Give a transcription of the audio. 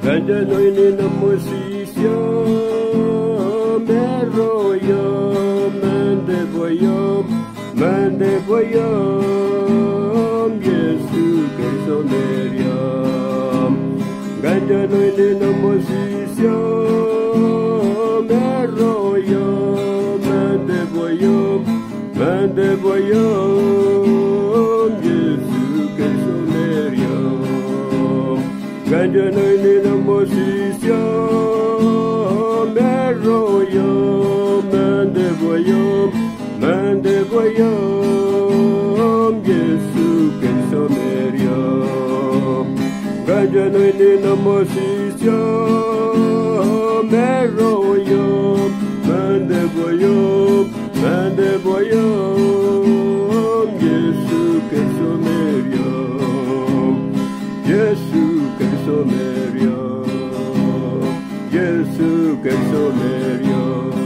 Ganja noi ni namosisya meroyam mende boyam Yesu Kristo meryam. Ganja noi ni namosisya meroyam mende boyam Yesu Kristo meryam. Ganja noi ni namosisya meroyam mende boyam Yesu Kristo meryam. Ganja noi ni namosisya meroyam mende boyam Yesu Kristo meryam. Yesu Kristo meryam. Yesu Kristo meryam.